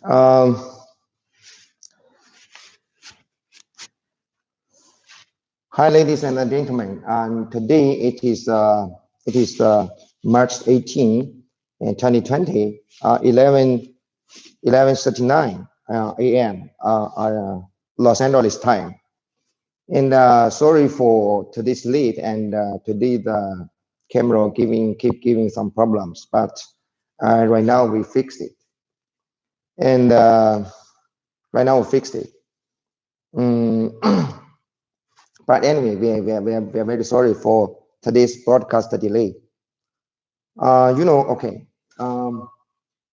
Um, Hi, ladies and gentlemen. Today it is March 18, 2020, 11:39 a.m. Los Angeles time. And sorry for today's late and today the camera keep giving some problems, but right now we fixed it. And right now we fixed it. Mm, but anyway, we are very sorry for today's broadcast delay. Okay. Um,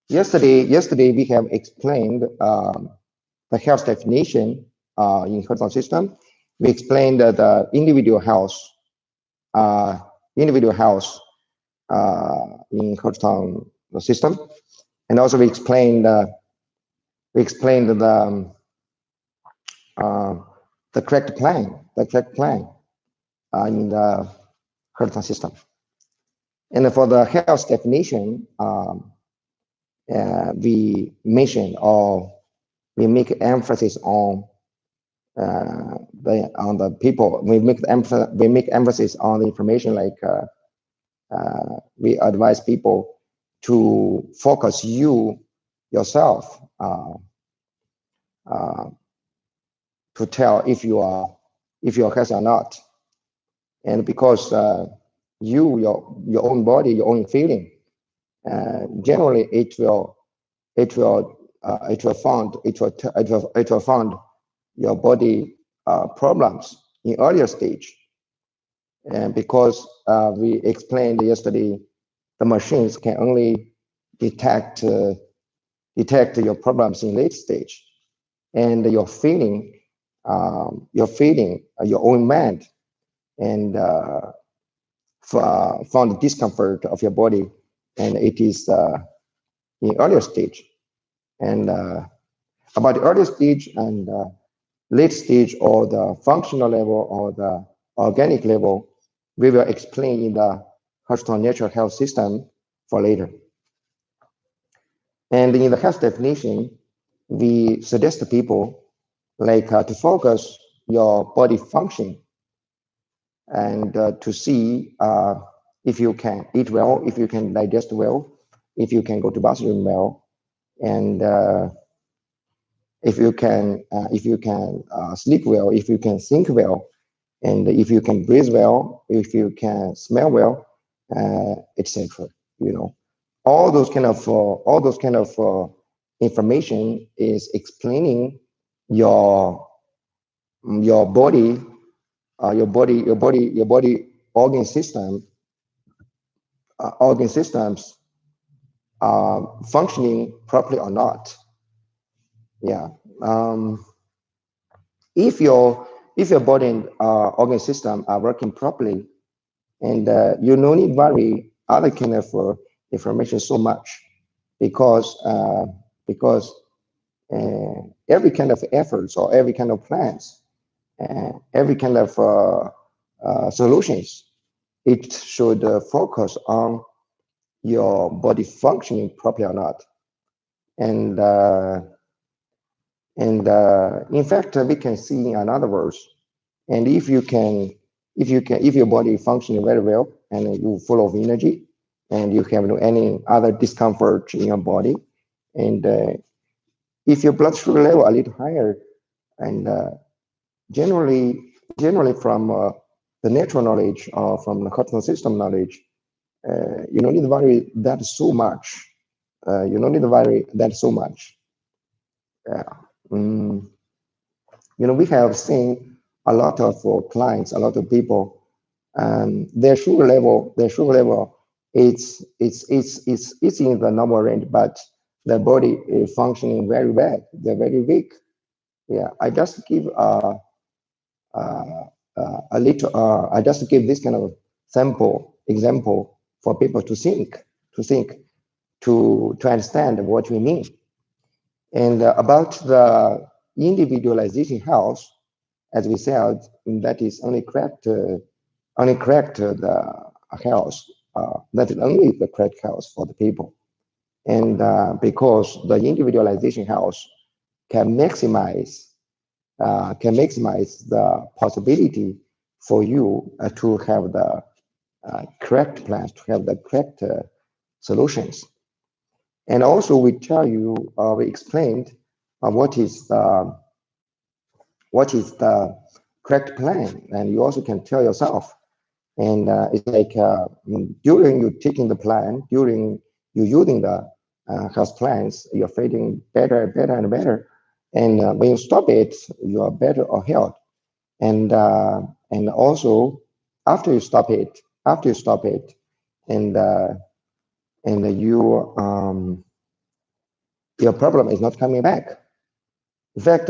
yesterday we have explained the health definition in Hertz system. We explained the uh, individual health in Hertz system, and also we explained uh, the correct plan in the Hertz system. And for the health definition, we mention or we make emphasis on the people. We make emphasis on the information like we advise people to focus yourself to tell if you're healthy or not, and because your own body, your own feeling, generally it will found your body problems in earlier stage. And because we explained yesterday, the machines can only detect your problems in late stage, and your feeling, your own mind, and found the discomfort of your body, and it is in earlier stage. And about the early stage and late stage, or the functional level or the organic level, we will explain in the Hertzton natural health system for later. And in the health definition, we suggest to people like to focus your body function and to see if you can eat well, if you can digest well, if you can go to bathroom well, and if you can sleep well, if you can think well, and if you can breathe well, if you can smell well, etc. You know, all those kind of information is explaining your body, your body organ systems functioning properly or not. Yeah. If your body and organ system are working properly, and you no need worry other kind of information so much, because every kind of efforts or every kind of plans, every kind of solutions, it should focus on your body functioning properly or not. And in fact, we can see in other words, and if your body functioning very well and you full of energy, and you have no any other discomfort in your body, and if your blood sugar level a little higher, and generally from the natural knowledge or from the Hertz system knowledge, you don't need to worry that so much. You don't need to worry that so much. Yeah. Mm. We have seen a lot of clients, a lot of people, their sugar level, it's in the normal range, but their body is functioning very bad. They're very weak. Yeah, I just give a little. I just give this kind of example for people to to understand what we mean. And about the individualization health, as we said, that is only correct the health. That is only the correct health for the people. And because the individualization house can maximize the possibility for you to have the correct plans, to have the correct solutions. And also we tell you, we explained what is the correct plan, and you also can tell yourself. And it's like during you taking the plan, during you using the health plans, you're feeling better, better, and better. And when you stop it, you are better or healed. And also after you stop it, and your problem is not coming back. In fact,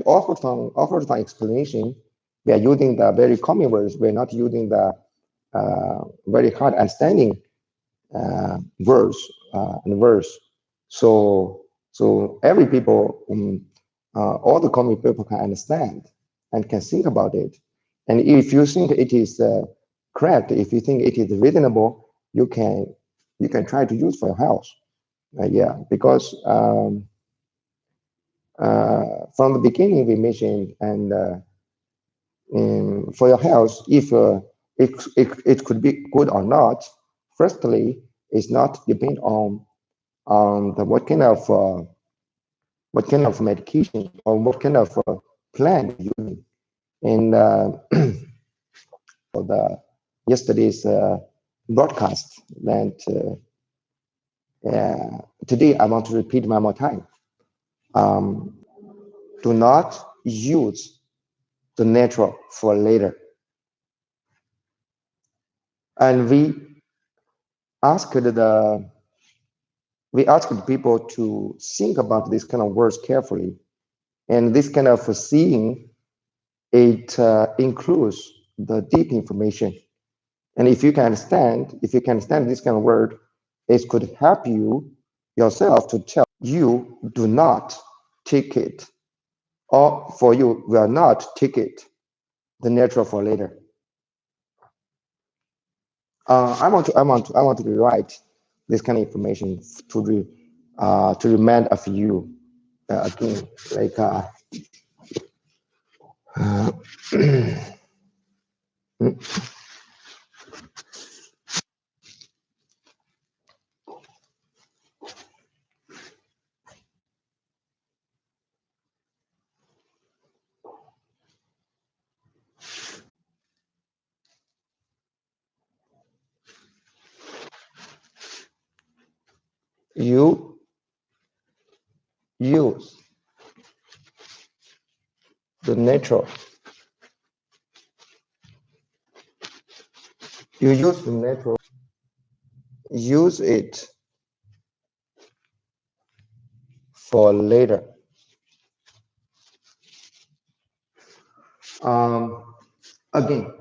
offered from explanation, we are using the very common words. We're not using the very hard understanding words and verse. So every people, all the common people can understand and can think about it. And if you think it is correct, if you think it is reasonable, you can try to use for your health. Yeah, because from the beginning we mentioned, and for your health, if it could be good or not, firstly, it's not depend on the what kind of medication or what kind of plan you're using. And for the yesterday's broadcast, that today I want to repeat one more time. Do not use the natural for later. And we asked people to think about this kind of words carefully, and this kind of seeing it includes the deep information. And if you can understand this kind of word, it could help you yourself to tell you do not take it, or for you will not take it, the natural for later. I want to rewrite this kind of information to remind of you again, like you use the natural. You use the natural. Use it for later. Again,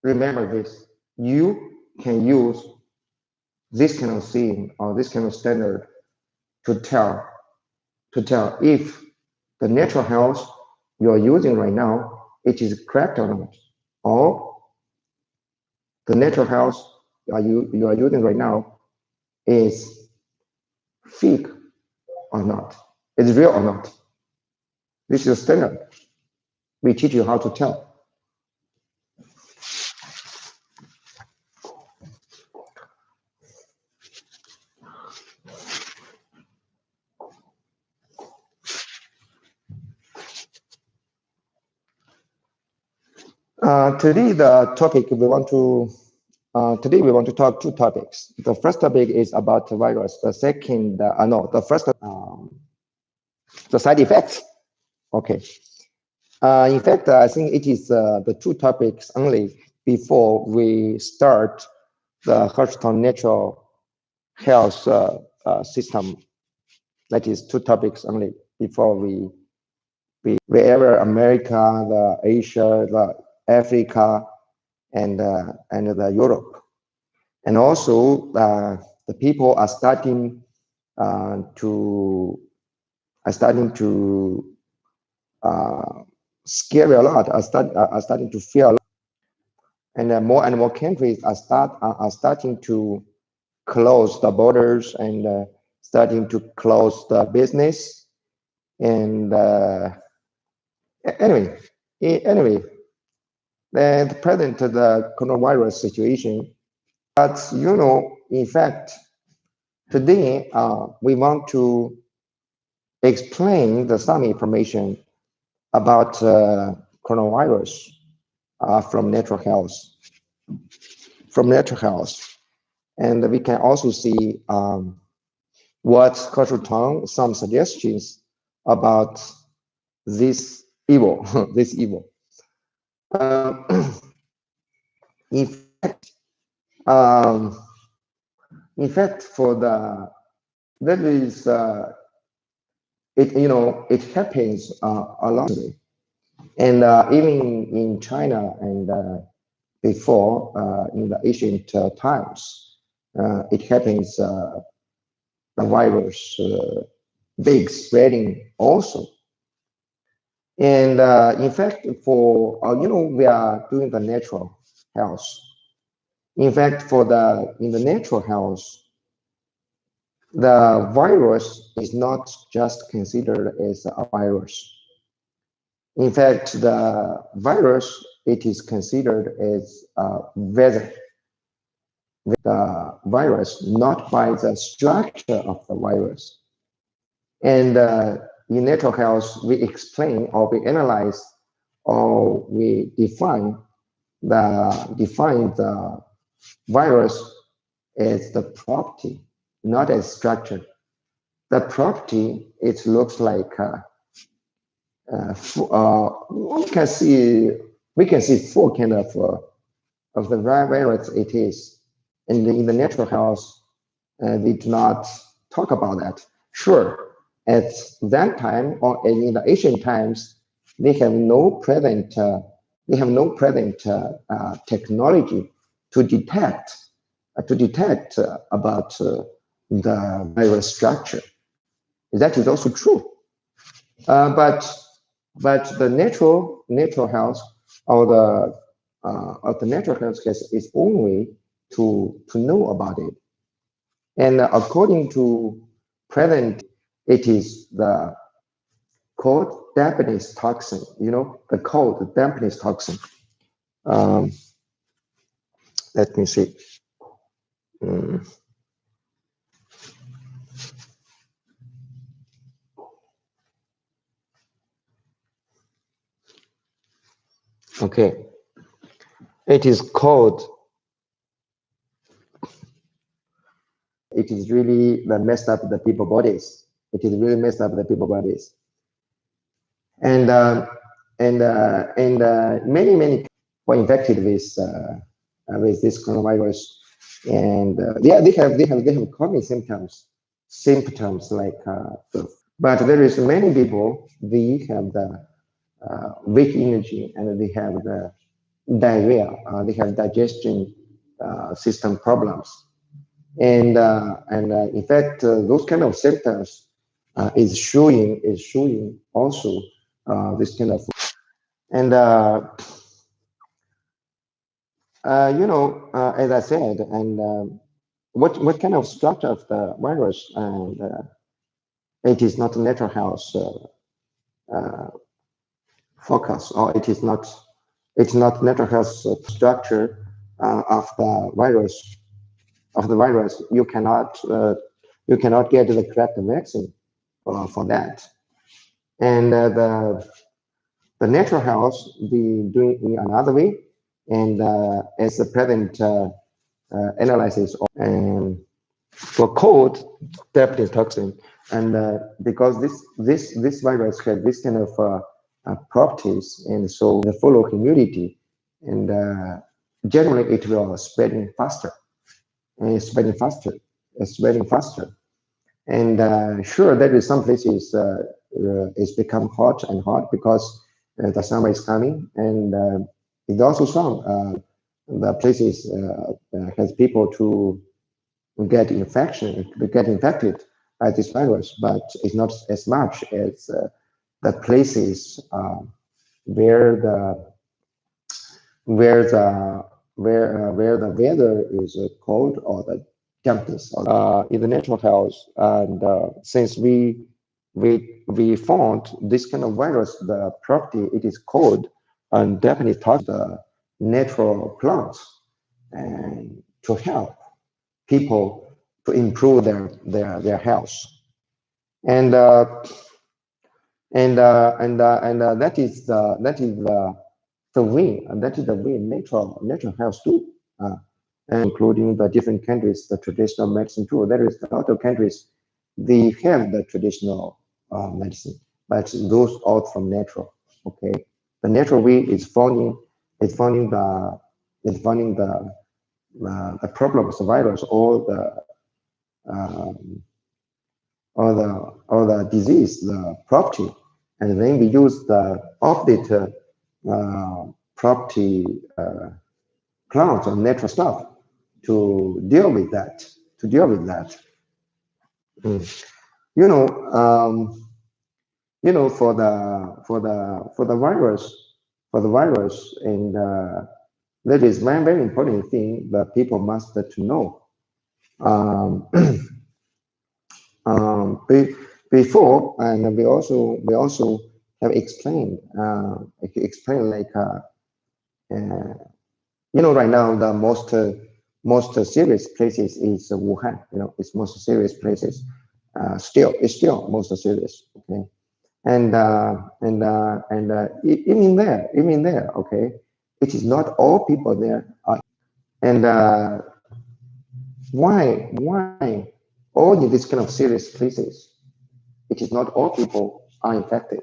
remember this. You can use this kind of thing or this kind of standard to tell if the natural health you are using right now, it is correct or not, or the natural health you are using right now is fake or not, is real or not. This is a standard. We teach you how to tell. Today we want to talk two topics. The first topic is about the virus. The second, the first, the side effects. Okay. In fact, I think it is the two topics only before we start the Hurston natural health system. That is two topics only before we wherever America, the Asia, the Africa, and the Europe, and also the people are starting to scare a lot, are starting to fear a lot, and more countries are starting to close the borders and starting to close the business. And anyway, anyway, the present the coronavirus situation. But in fact, today we want to explain some information about coronavirus from natural health. From natural health, and we can also see what cultural tongue some suggestions about this evil, this evil. In fact, um, in fact, for the that is it happens a lot, and even in China and before in the ancient times, it happens. The virus big spreading also. And in fact, for we are doing the natural health. In fact, in the natural health, the virus is not just considered as a virus. In fact, the virus, it is considered as a weather. The virus, not by the structure of the virus. And in natural health, we explain or we analyze or we define the virus as the property, not as structure. The property, it looks like we can see four kind of the virus it is. And in the natural health, we do not talk about that. Sure, at that time or in the ancient times, they have no present technology to detect about the virus structure. That is also true. But the natural health or the natural health case is only to know about it. And according to present, it is the called dampness toxin. The called dampness toxin. Let me see. Okay. It is called. It is really messed up the people bodies. It is really messed up the people bodies. And many were infected with this coronavirus, and they have common symptoms like but there is many people they have the weak energy and they have the diarrhea, they have digestion system problems, and in fact those kind of symptoms is showing also this kind of, and as I said, and what kind of structure of the virus, and it is not natural health focus, or it's not natural health structure of the virus. You cannot get the correct vaccine for that, and the natural health be doing in another way, and as the present analysis and for cold dampness toxin, and because this virus has this kind of properties, and so the follow humidity, and generally it will spreading faster, and spreading faster, and sure there is some places it's become hot and hot because the summer is coming, and it also some the places has people to get infected by this virus, but it's not as much as the places where the where the weather is cold, or dampness in the natural health. And since we found this kind of virus, the property it is called, and definitely talk the natural plants and to help people to improve their health. And that is the way, and that is the way natural health too, and including the different countries, the traditional medicine too. There is a lot of countries they have the traditional medicine, but those out from natural. Okay, the natural way is finding the problems, the virus, um, or the disease, the property, and then we use the updated property plants or natural stuff to deal with that. To deal with that, you know, for the virus, and that is very important thing that people must to know. Um, before, and we also have explained like right now the most serious places is Wuhan. It's most serious places. It's still most serious. Okay, even there. Okay, it is not all people there are, and why all in this kind of serious places, it is not all people are infected.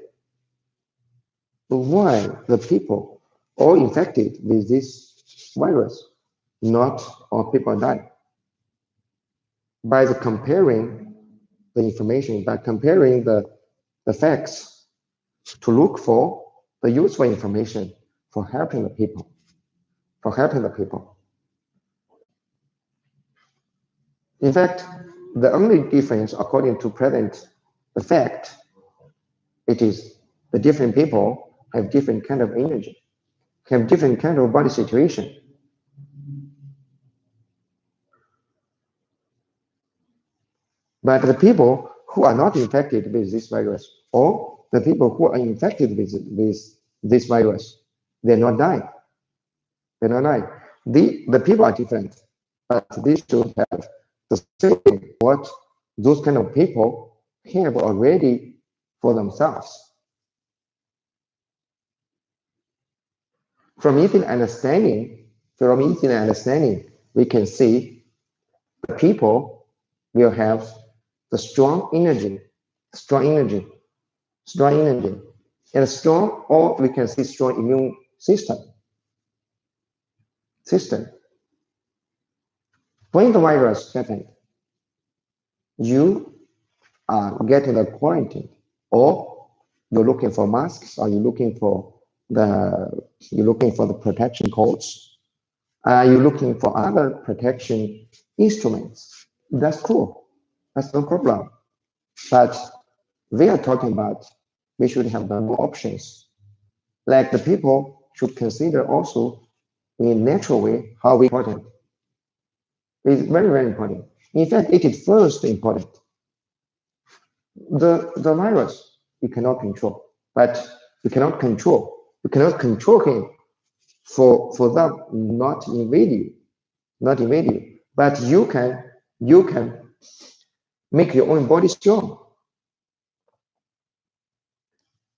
But why the people all infected with this virus, not all people die? By the comparing the information, by comparing the facts to look for the useful information for helping the people, In fact, the only difference according to present the fact, it is the different people have different kind of energy, have different kind of body situation. But the people who are not infected with this virus, or the people who are infected with this virus, they're not dying. They're not dying. The people are different, but they should have the same what those kind of people have already for themselves. From easy understanding, we can see the people will have the strong energy, and strong, or we can see strong immune system. When the virus happened, you are getting the quarantine, or you're looking for masks, or you're looking for the protection codes. You're looking for other protection instruments. That's cool. That's no problem. But we are talking about we should have the more options. Like the people should consider also in a natural way how we important. It's very, very important. In fact, it is first important. The virus you cannot control, but you cannot control him for them not invade you. But you can make your own body strong.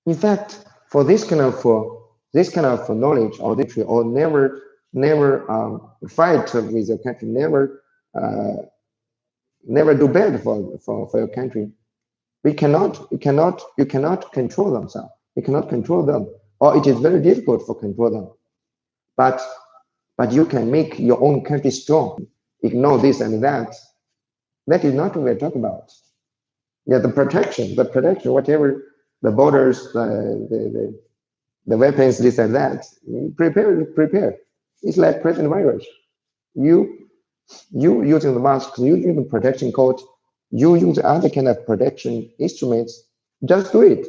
In fact, for this kind of knowledge or victory, or never fight with your country, never do bad for your country. You cannot control themselves. You cannot control them, or it is very difficult for control them. But you can make your own country strong. Ignore this and that. That is not what we're talking about. Yeah, the protection, whatever the borders, the weapons, this and that. Prepare. It's like present virus. You using the masks, you using the protection coat, you use other kind of protection instruments. Just do it.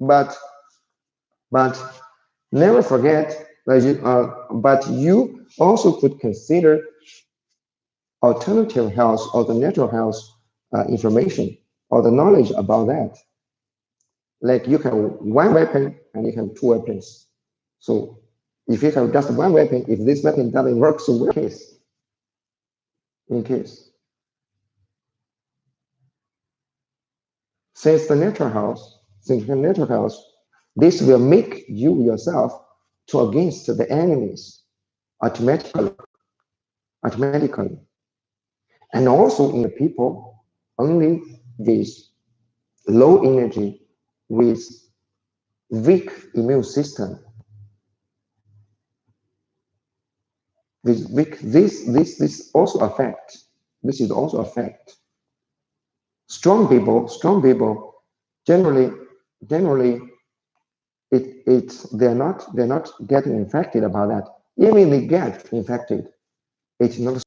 But never forget But you also could consider alternative health or the natural health information or the knowledge about that. Like you have one weapon and you have two weapons. So if you have just one weapon, if this weapon doesn't work, so in case. Since the natural health, this will make you yourself to against the enemies automatically, automatically. And also in the people only with low energy, with weak immune system, with weak, this also affect. This is also affect. Strong people generally generally they're not getting infected about that. Even they get infected, it's not.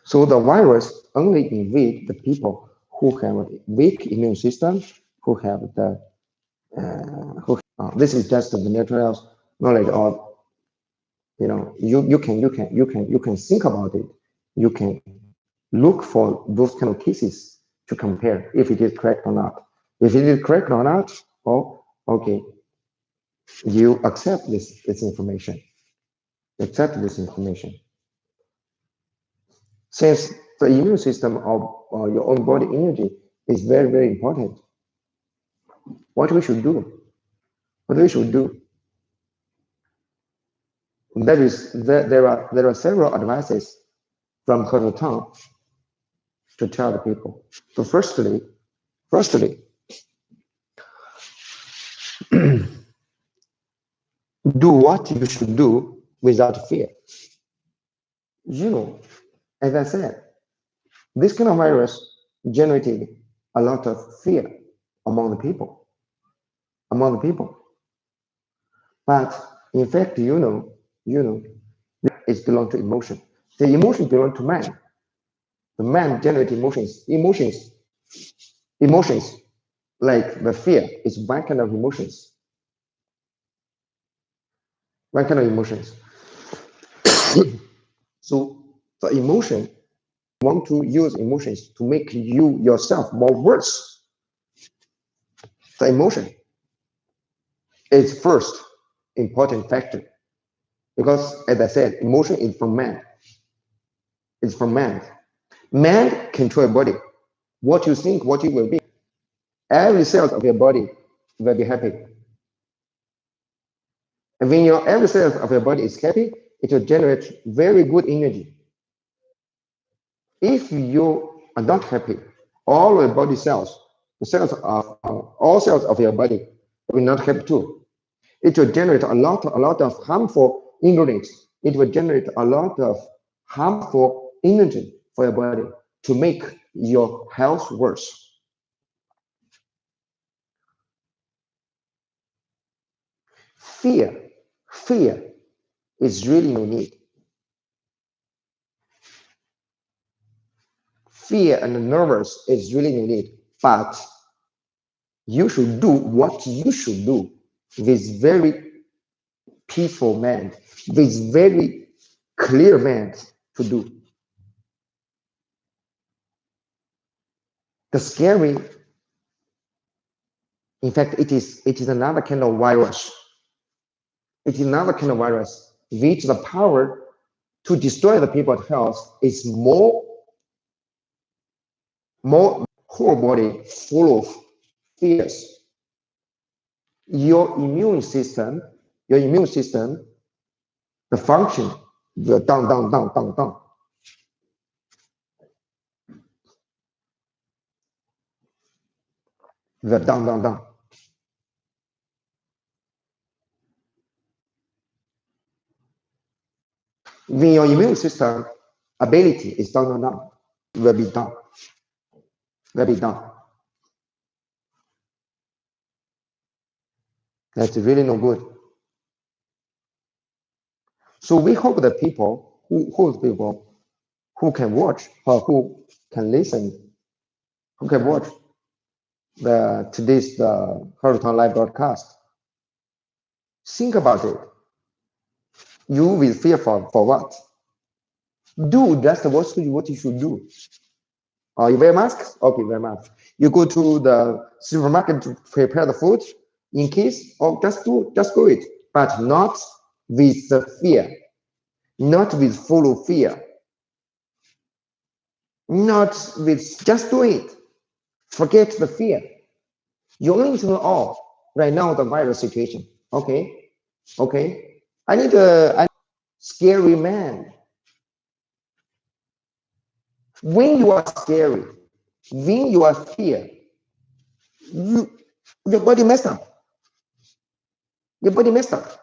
So the virus only invade the people who have a weak immune system, who have the this is just the natural knowledge of you can think about it. You can look for those kind of cases to compare if it is correct or not. If it is correct or not, oh, okay, you accept this information. Accept this information. Since the immune system of your own body energy is very, very important, what we should do? What we should do? There are several advices from He Tang to tell the people. So firstly, do what you should do without fear. As I said, this kind of virus generated a lot of fear among the people, But in fact, it belongs to emotion. The emotion belongs to man. The man generates emotions like the fear is one kind of emotions. One kind of emotions. So the emotion, want to use emotions to make you yourself more worse. The emotion is first important factor because, as I said, emotion is from man. It's from man. Man control body. What you think, what you will be. Every cell of your body will be happy. And when every cell of your body is happy, it will generate very good energy. If you are not happy, all your body cells, the cells of all cells of your body will not happy too. It will generate a lot of harmful ingredients. It will generate a lot of harmful energy for your body to make your health worse. Fear is really no need. Fear and nervous is really no need, but you should do what you should do with very peaceful mind, with very clear mind to do. The scary, in fact, it is another kind of virus. It is another kind of virus which the power to destroy the people's health is more whole body full of fears. Your immune system, the function will down. Will down. When your immune system ability is down, will be down. That's really no good. So we hope that people who can watch or who can listen, who can watch today's Heart Live broadcast, think about it. You will fear for what? Do, that's the what you should do. You wear masks? Okay, wear mask. You go to the supermarket to prepare the food in case, or just do it, but not with the fear, not with full of fear, not with, just do it. Forget the fear. You only need to know, oh, right now the virus situation. Okay. I need a scary man. When you are scary, when you are fear, you your body messed up. Your body messed up.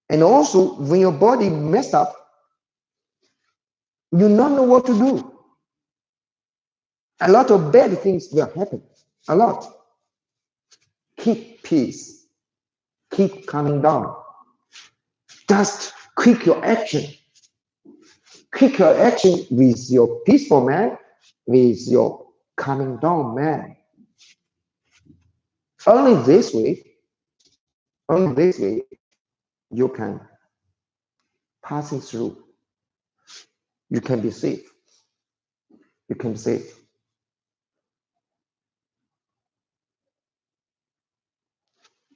And also, when your body messed up, you don't know what to do. A lot of bad things will happen. A lot. Keep peace. Keep calming down. Just quick your action. Quick your action with your peaceful man, with your calming down man. Only this way, you can passing through. You can be safe. You can be safe.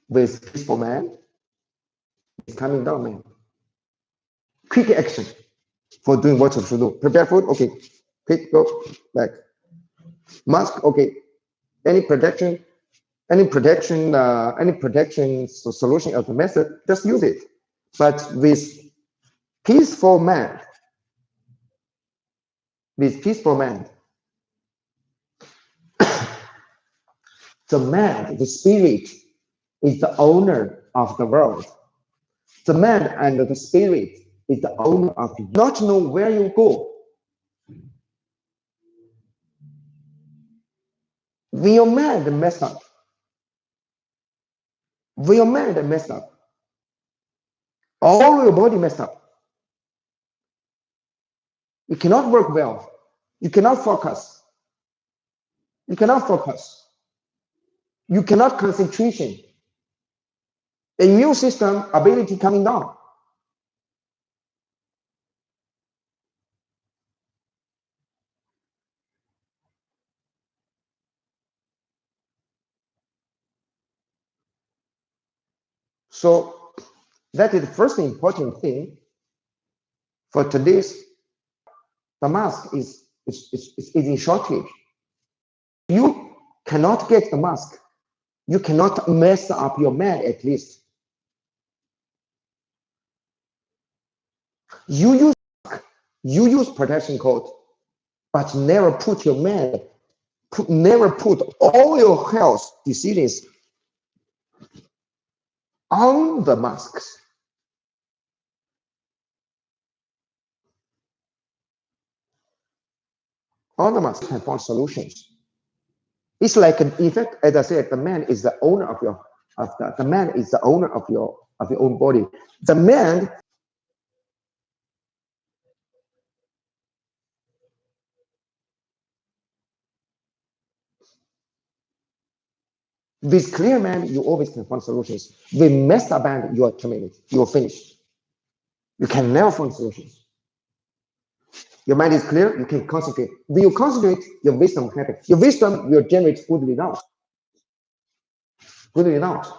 With peaceful man, with calming down man. Quick action for doing what you should do. Prepare food, okay. Quick, go back. Mask, okay. Any protection solution of the method, just use it. But with peaceful man, the spirit is the owner of the world. The man and the spirit is the owner of you. Not know where you go. When your mind messed up, all your body messed up. You cannot work well. You cannot focus. You cannot concentration. Immune system ability coming down. So that is the first important thing for today's. The mask is in shortage. You cannot get the mask. You cannot mess up your man at least. You use protection coat, but never put your man, never put all your health decisions on the masks. On the mask can find solutions. It's like, in fact, as I said, the man is the owner of your the man is the owner of your own body. The man with clear man, you always can find solutions. With messed up man, you are terminated. You are finished. You can never find solutions. Your mind is clear, you can concentrate. When you concentrate, your wisdom happens. Your wisdom will generate good results. Good results.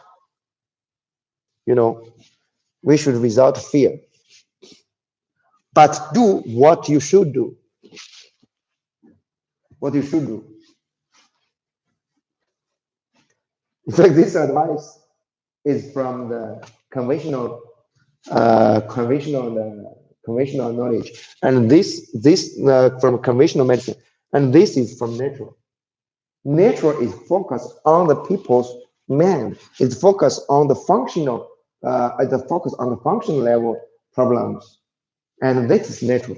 You know, we should without fear. But do what you should do. What you should do. In fact, this advice is from the conventional knowledge, and this from conventional medicine, and this is from natural. Natural is focused on the people's man. It's focused on the functional, the functional level problems, and this is natural.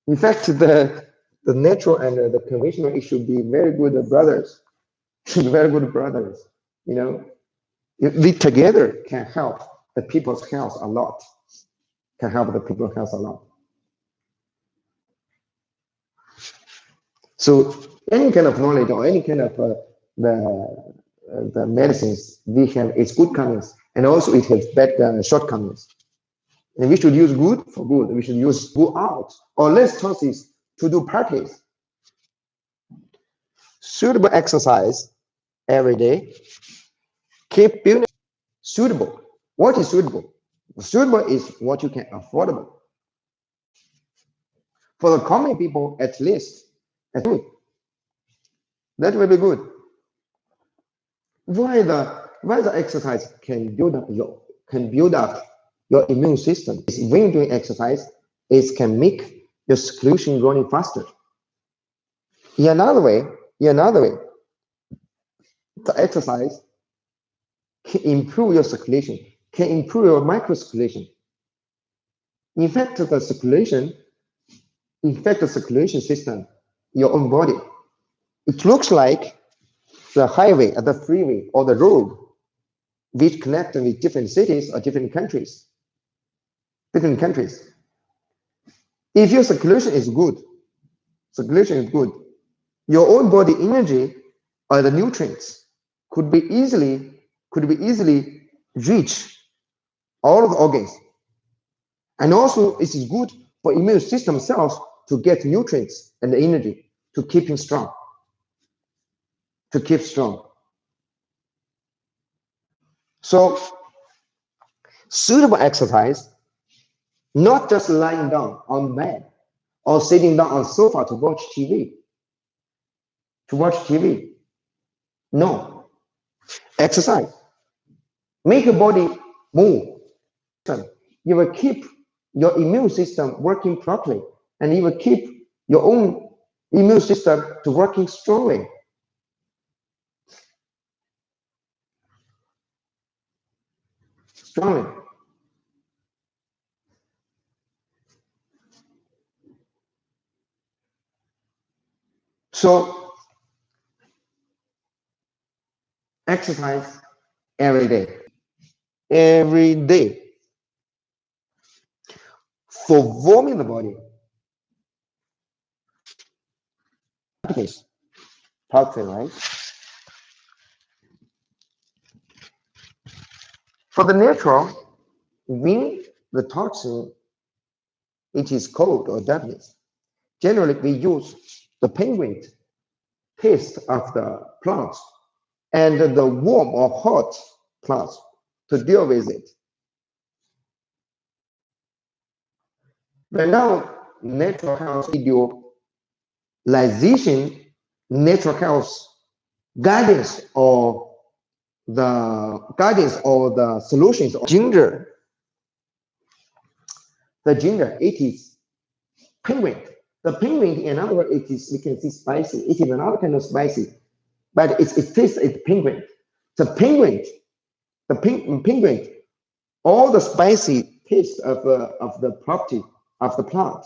In fact, the natural and the conventional, it should be very good brothers. Should be very good brothers. You know, they together can help the people's health a lot. Can help the people's health a lot. So any kind of knowledge or any kind of the medicines we have its good comings, and also it has bad shortcomings. And we should use good for good. We should use go out or less chances to do parties. Suitable exercise every day. Keep building suitable. What is suitable? Suitable is what you can affordable. For the common people, at least, good. That will be good. Why the exercise can build up your immune system? Is when you're doing exercise, it can make your circulation running faster. In another way, the exercise can improve your circulation, can improve your microcirculation. In fact, the circulation system, your own body. It looks like the highway, the freeway, or the road, which connect with different cities or different countries. If your circulation is good, your own body energy or the nutrients could be easily reach all of the organs. And also it is good for immune system cells to get nutrients and the energy to keep strong. So suitable exercise, not just lying down on bed or sitting down on sofa to watch TV. No. Exercise. Make your body move. You will keep your immune system working properly, and you will keep your own immune system to working strongly. So exercise every day for warming the body. Toxin, right? For the natural, when the toxin it is cold or dampness, generally we use the penguin taste of the plants and the warm or hot plants to deal with it. But now, natural health idealization, natural health guidance or the solutions of ginger. The ginger, it is penguin. The penguin, in other words, it is, we can see spicy. It is another kind of spicy, but it tastes like penguin. The penguin, all the spicy taste of the property of the plant,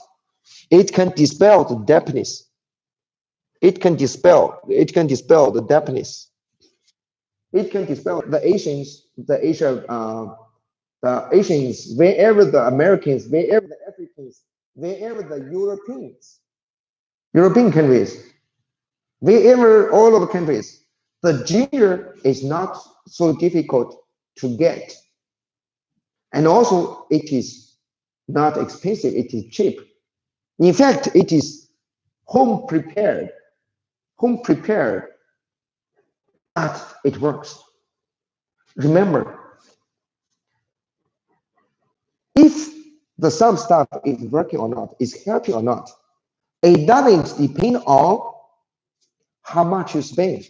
it can dispel the dampness. It can dispel the dampness. It can dispel the Asians, wherever the Americans, wherever the Africans, wherever the European countries, wherever all of the countries, the ginger is not so difficult to get. And also it is not expensive, it is cheap. In fact, it is home prepared, but it works. Remember, if the some stuff is working or not, is helping or not, it doesn't depend on how much you spend.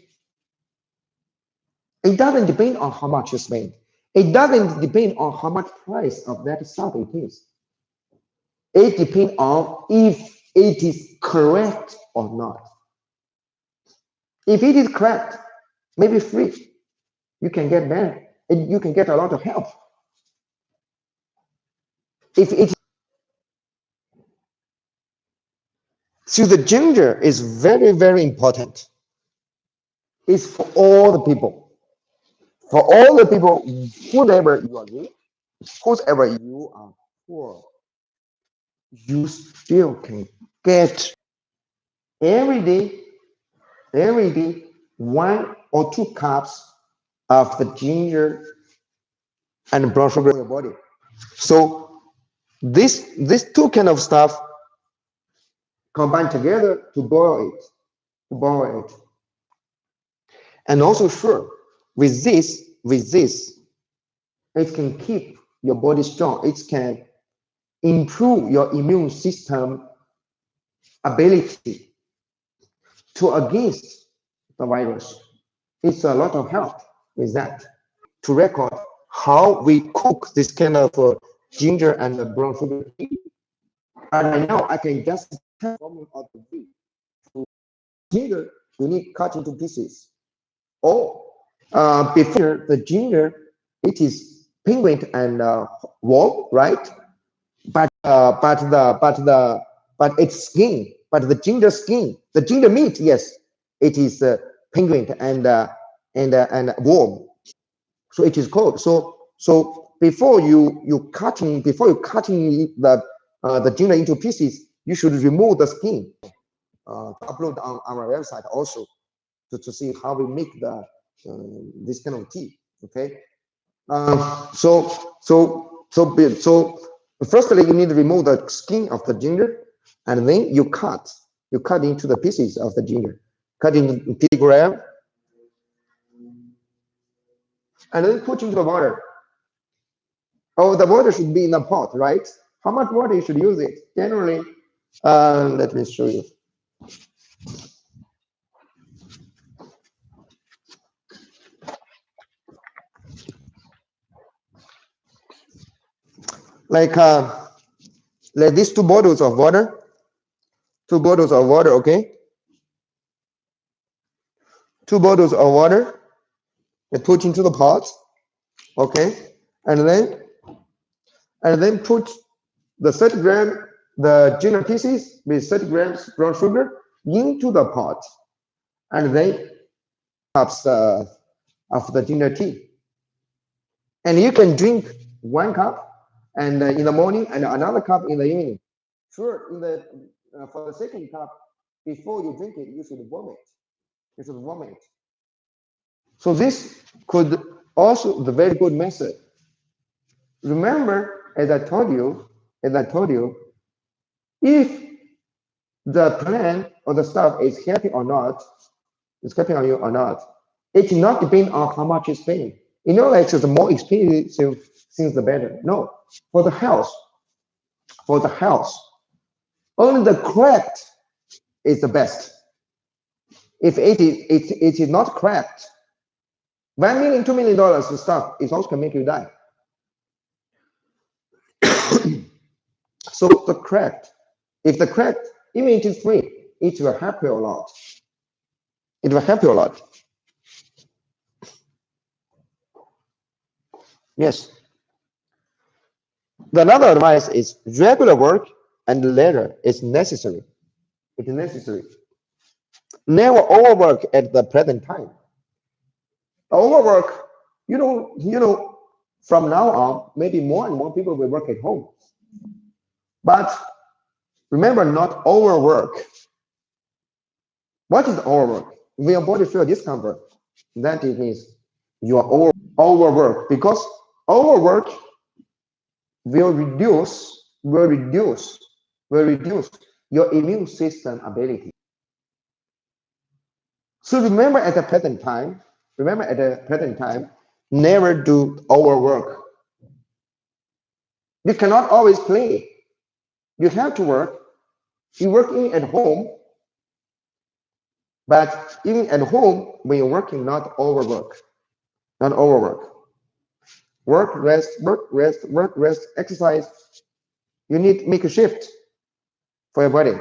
It doesn't depend on how much you spend. It doesn't depend on how much price of that stuff it is. It depends on if it is correct or not. If it is correct, maybe free, you can get better. You can get a lot of help. If it So the ginger is very, very important. It's for all the people. For all the people, whoever you are rich, whoever you are poor, you still can get every day 1 or 2 cups of the ginger and brown sugar in your body. So This two kind of stuff combined together to boil it. And also sure, with this, it can keep your body strong. It can improve your immune system ability to against the virus. It's a lot of help with that. To record how we cook this kind of ginger and brown sugar tea. And right now I can just tell of the tea. Ginger you need cut into pieces. Or before the ginger, it is penguin and warm, right? But its skin, but the ginger skin, the ginger meat, yes, it is penguin and warm. So it is cold. So before you cutting the ginger into pieces, you should remove the skin. Upload on our website also to see how we make the this kind of tea. Okay. So firstly, you need to remove the skin of the ginger, and then you cut into the pieces of the ginger, cut into kilogram, and then put into the water. Oh, the water should be in the pot, right? How much water you should use it? Generally, let me show you. Like these two bottles of water, okay? 2 bottles of water, and put into the pot, okay? And then put the 30 gram, the ginger pieces with 30 grams brown sugar into the pot, and then cups of the ginger tea. And you can drink 1 cup and in the morning and another cup in the evening. Sure, in the for the second cup, before you drink it, you should vomit. You should vomit. So this could also the very good method. Remember, as I told you, if the plant or the stuff is happy or not, is happy on you or not, it not depend on how much it's paying. You know, like so the more expensive things, the better. No, for the health, only the correct is the best. If it is not correct, $1 million, $2 million of stuff is also can make you die. So the correct, if the correct, even if it is free, it will help you a lot. It will help you a lot. Yes. The another advice is regular work and leisure is necessary. It is necessary. Never overwork at the present time. Overwork, you know, from now on, maybe more and more people will work at home. But remember, not overwork. What is overwork? When your body feels discomfort, that it means you are overwork, because overwork will reduce your immune system ability. So remember at the present time, never do overwork. You cannot always play. You have to work. You work in at home, but even at home, when you're working, not overwork. Not overwork. Work, rest, exercise. You need to make a shift for your body.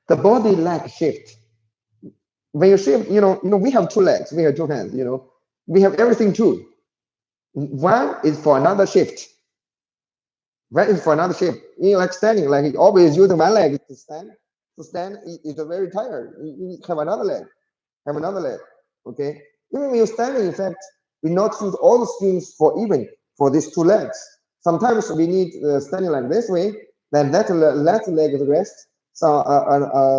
The body lacks shift. When you shift, we have 2 legs, we have 2 hands, we have everything too. One is for another shift. One is for another shift. Like standing, like you always using 1 leg to stand. To stand is very tired. You have another leg. Okay. Even when you're standing, in fact, we not use all the strength for these 2 legs. Sometimes we need standing like this way, then that left leg is rest. So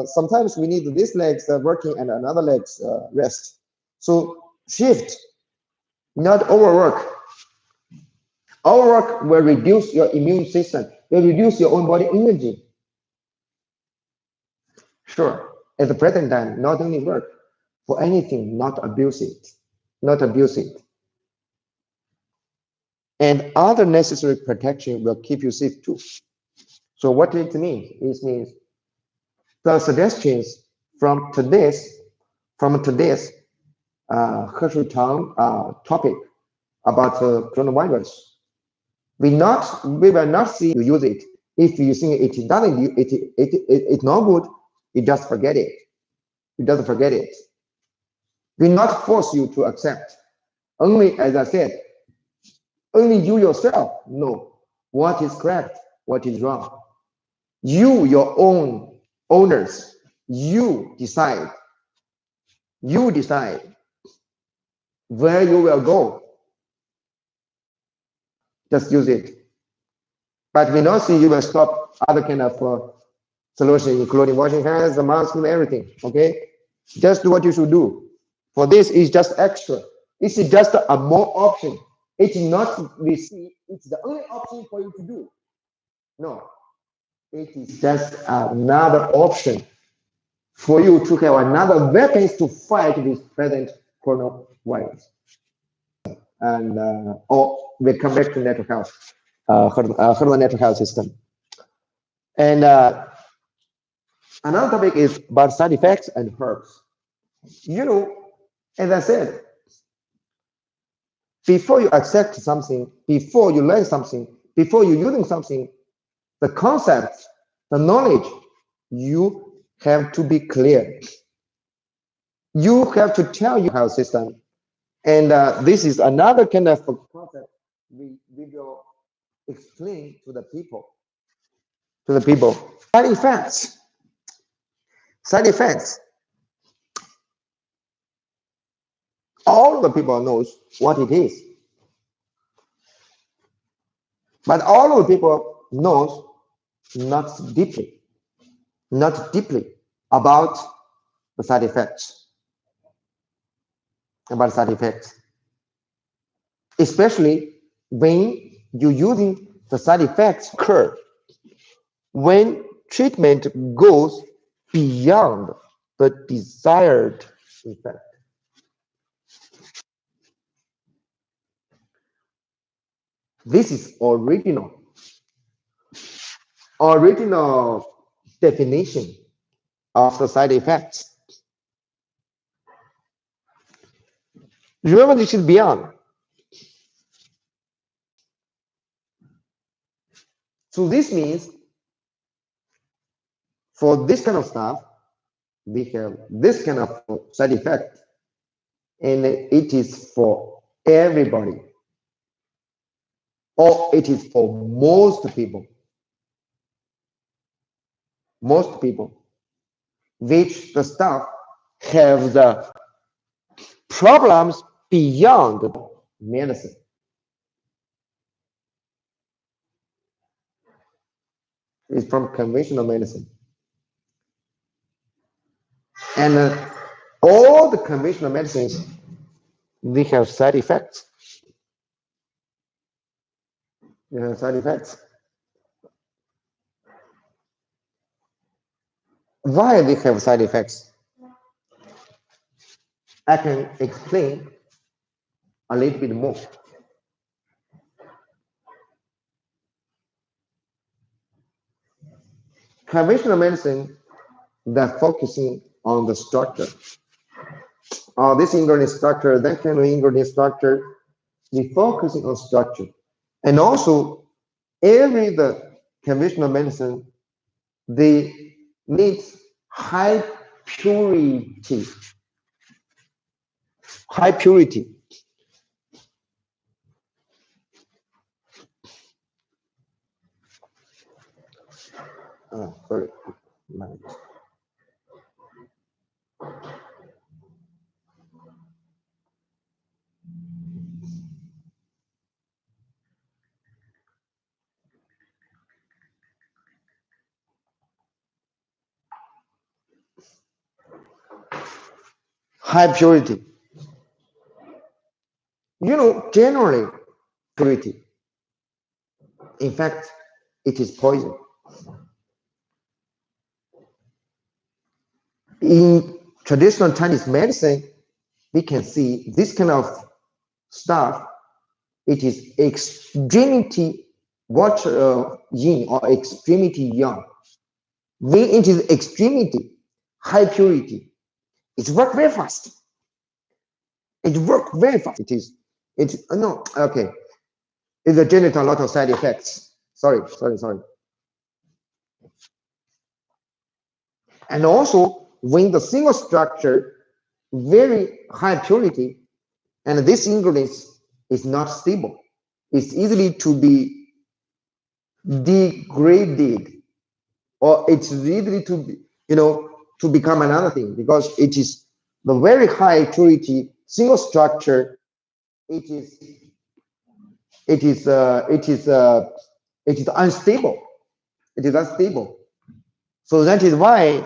sometimes we need this legs working and another legs rest. So shift, not overwork. Overwork will reduce your immune system, will reduce your own body energy. Sure, at the present time, not only work, for anything, not abuse it, not abuse it. And other necessary protection will keep you safe too. So what it means? It means the suggestions from today's Hershey Town topic about coronavirus. We will not see you use it. If you think it doesn't, it's not good, you just forget it. You just forget it. We not force you to accept. Only, as I said, only you yourself know what is correct, what is wrong. You, your own owners, you decide. You decide where you will go. Just use it. But we not see you will stop other kind of solution, including washing hands, the mask, and everything. Okay, just do what you should do. For this is just extra. This is just a more option. It's not we see. It's the only option for you to do. No, it is just another option for you to have another weapons to fight this present coronavirus. And we'll come back to natural health, herbal natural health system. And another topic is about side effects and herbs. You know, as I said, before you accept something, before you learn something, before you're using something, the concepts, the knowledge, you have to be clear. You have to tell your health system. And this is another kind of concept we will explain to the people. Side effects. Side effects. All the people knows what it is. But all of the people knows not deeply about the side effects. About side effects. Especially when you're using the side effects occur when treatment goes beyond the desired effect. This is original definition of the side effects. Remember, this is beyond. So this means for this kind of stuff, we have this kind of side effect, and it is for everybody, or it is for most people, which the stuff have the problems beyond medicine. It's from conventional medicine. And all the conventional medicines, they have side effects. They have side effects. Why they have side effects? I can explain a little bit more. Conventional medicine, they're focusing on the structure. This ingredient structure, that kind of ingredient structure. We're focusing on structure. And also, the conventional medicine, they need high purity. High purity. Sorry. High purity. You know, generally, purity. In fact, it is poison. In traditional Chinese medicine, we can see this kind of stuff. It is extremity yin or extremity yang. When it is extremity, high purity, it works very fast. It works very fast. It's no, okay. It generates a lot of side effects. Sorry. And also, when the single structure, very high purity, and this ingredient is not stable, it's easily to be degraded, or it's easily to be, to become another thing, because it is the very high purity single structure. It is unstable. It is unstable. So that is why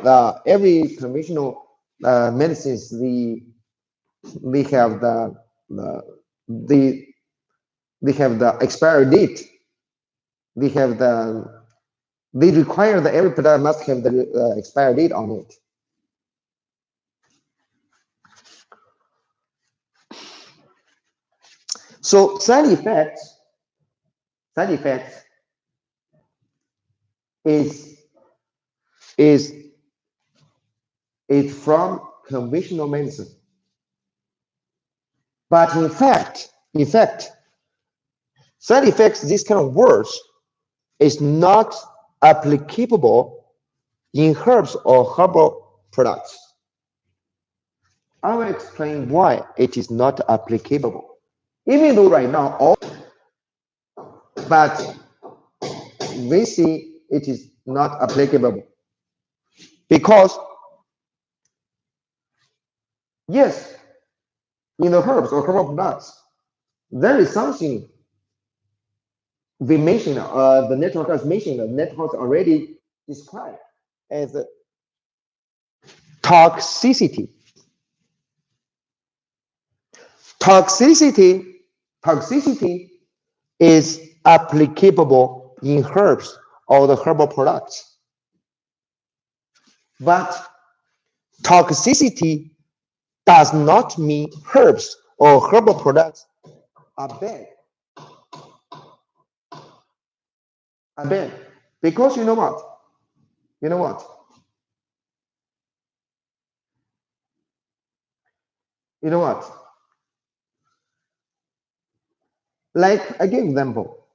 every conventional medicines, we have the expiry date. They require that every product must have the expiry date on it. So side effects is from conventional medicine. But in fact, side effects, this kind of words, is not applicable in herbs or herbal products. I will explain why it is not applicable. Even though right now, but we see it is not applicable. Because, yes, in the herbs or herbal products, there is something we mentioned, the network has mentioned, the network already described as toxicity. Toxicity is applicable in herbs or the herbal products. But toxicity does not mean herbs or herbal products are bad. Because you know what? Like, I give example.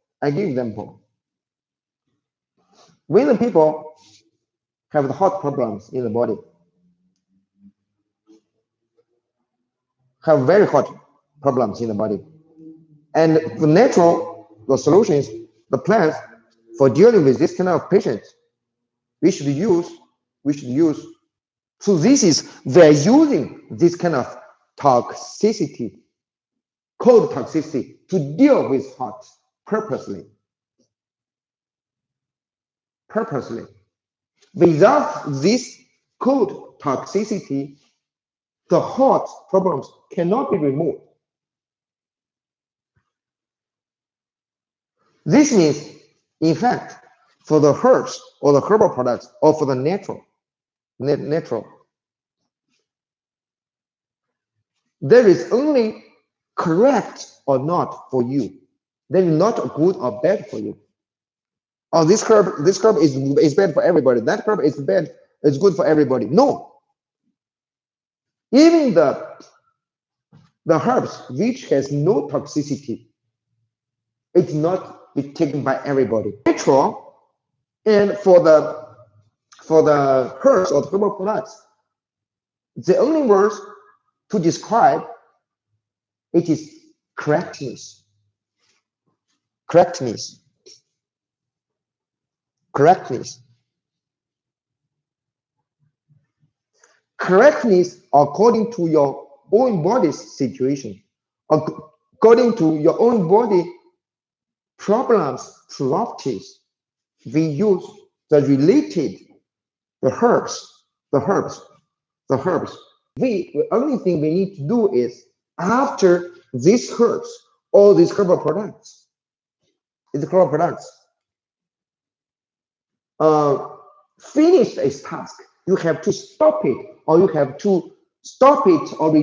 When the people have the heart problems in the body, have very hot problems in the body, and the solutions, the plans for dealing with this kind of patients, we should use. So they're using this kind of toxicity, cold toxicity, to deal with hot purposely. Without this cold toxicity, the hot problems cannot be removed. This means, in fact, for the herbs or the herbal products, or for the natural, there is only correct or not for you. There is not good or bad for you. Oh, this herb is bad for everybody. That herb is bad, it's good for everybody. No. Even the herbs which has no toxicity, it's not be taken by everybody. Natural, and for the herbs or the herbal products, the only words to describe it is correctness. Correctness according to your own body's situation, according to your own body problems, properties. We use the related, the herbs. The only thing we need to do is, after these herbs or these herbal products, finish a task, you have to stop it, or you have to stop it or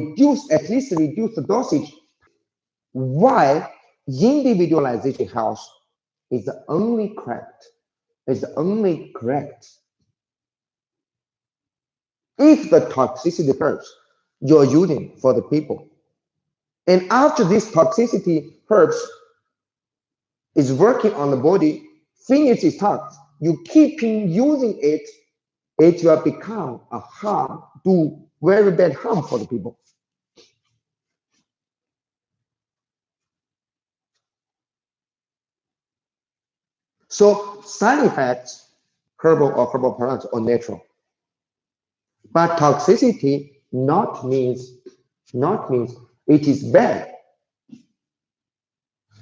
at least reduce the dosage. Why individualization health is the only correct, if the toxicity herbs you're using for the people. And after this toxicity herbs is working on the body, finish its task, you keeping using it, it will become a harm, do very bad harm for the people. So side effects, herbal or herbal products are natural. But toxicity not means it is bad.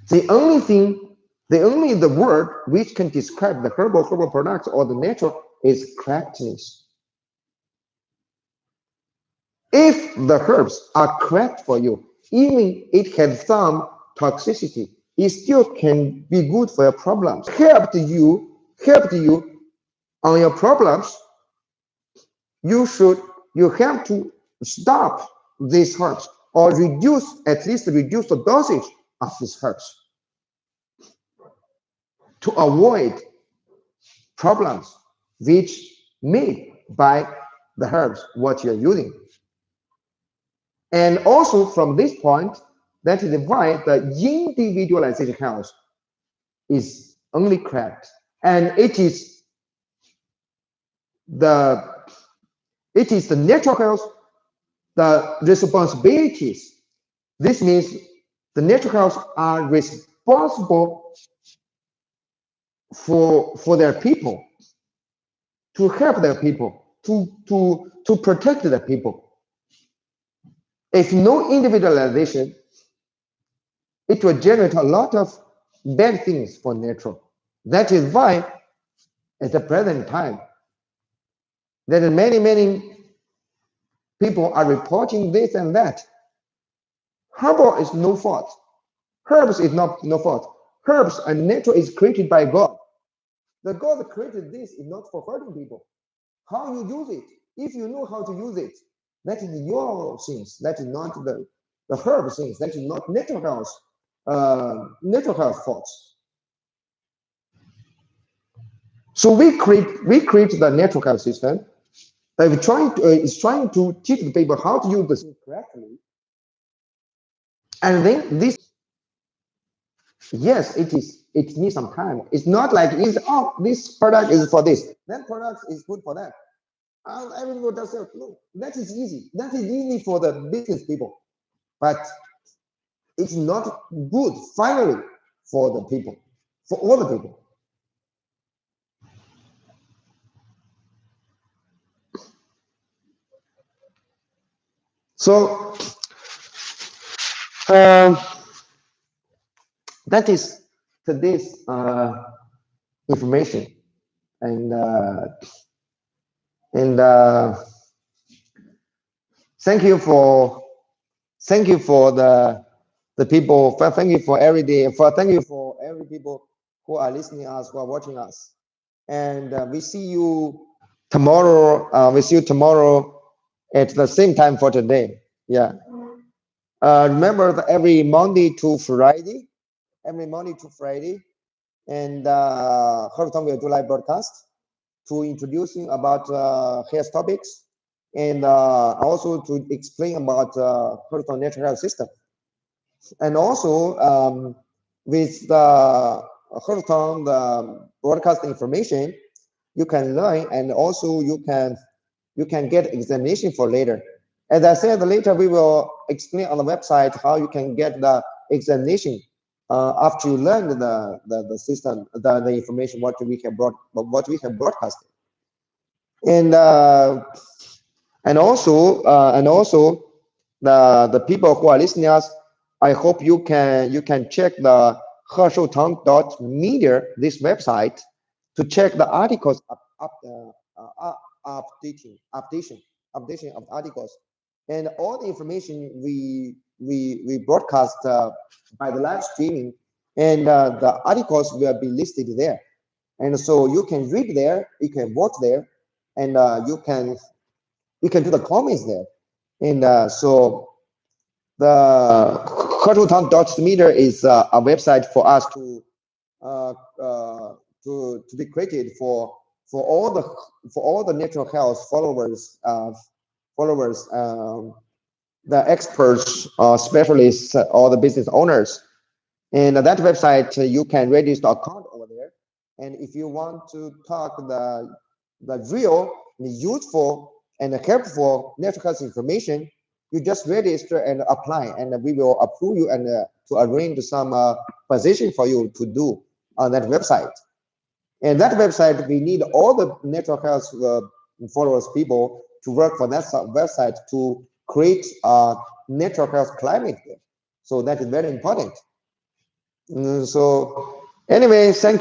The only the word which can describe the herbal products or the natural is correctness. If the herbs are correct for you, even it has some toxicity, it still can be good for your problems. Helped you on your problems. You have to stop these herbs or at least reduce the dosage of these herbs to avoid problems which made by the herbs what you're using. And also from this point, that is why the individualization health is only correct, and it is the natural health, the responsibilities. This means the natural health are responsible for their people, to help their people, to protect their people. If no individualization, it will generate a lot of bad things for natural. That is why at the present time, there are many people are reporting this and that. Herbal is no fault. Herbs is no fault. Herbs and natural is created by God. The God that created this is not for hurting people. How you use it, if you know how to use it, that is your things. That is not the herb things. That is not natural health faults. So we create the natural health system. It's trying to teach the people how to use the thing correctly. And then this, yes, it needs some time. It's not like this product is for this, that product is good for that. Everyone does say, no, that is easy. That is easy for the business people, but it's not good finally for the people, for all the people. So that is today's information, and thank you for the people. Thank you for every people who are listening us, who are watching us, and we see you tomorrow. At the same time for today. Yeah. Remember that every Monday to Friday, and Health Talk will do live broadcast to introducing about health topics, and also to explain about Health Talk natural health system. And also with the Health Talk the broadcast information, you can learn, and also you can get examination for later. As I said, later we will explain on the website how you can get the examination after you learn the system, the information what we have broadcasted, and also the people who are listening us, I hope you can check the hershoutang.media, this website, to check the articles updation of articles, and all the information we broadcast by the live streaming, and the articles will be listed there. And so you can read there, you can vote there, and you can do the comments there. And so the culturaltown.meter is a website for us uh, uh, to be created for all the natural health followers, the experts, specialists, or the business owners. And that website, you can register account over there. And if you want to talk the real, useful, and helpful natural health information, you just register and apply, and we will approve you and to arrange some position for you to do on that website. And that website, we need all the natural health followers people to work for that website to create a natural health climate there. So that is very important. So anyway, thank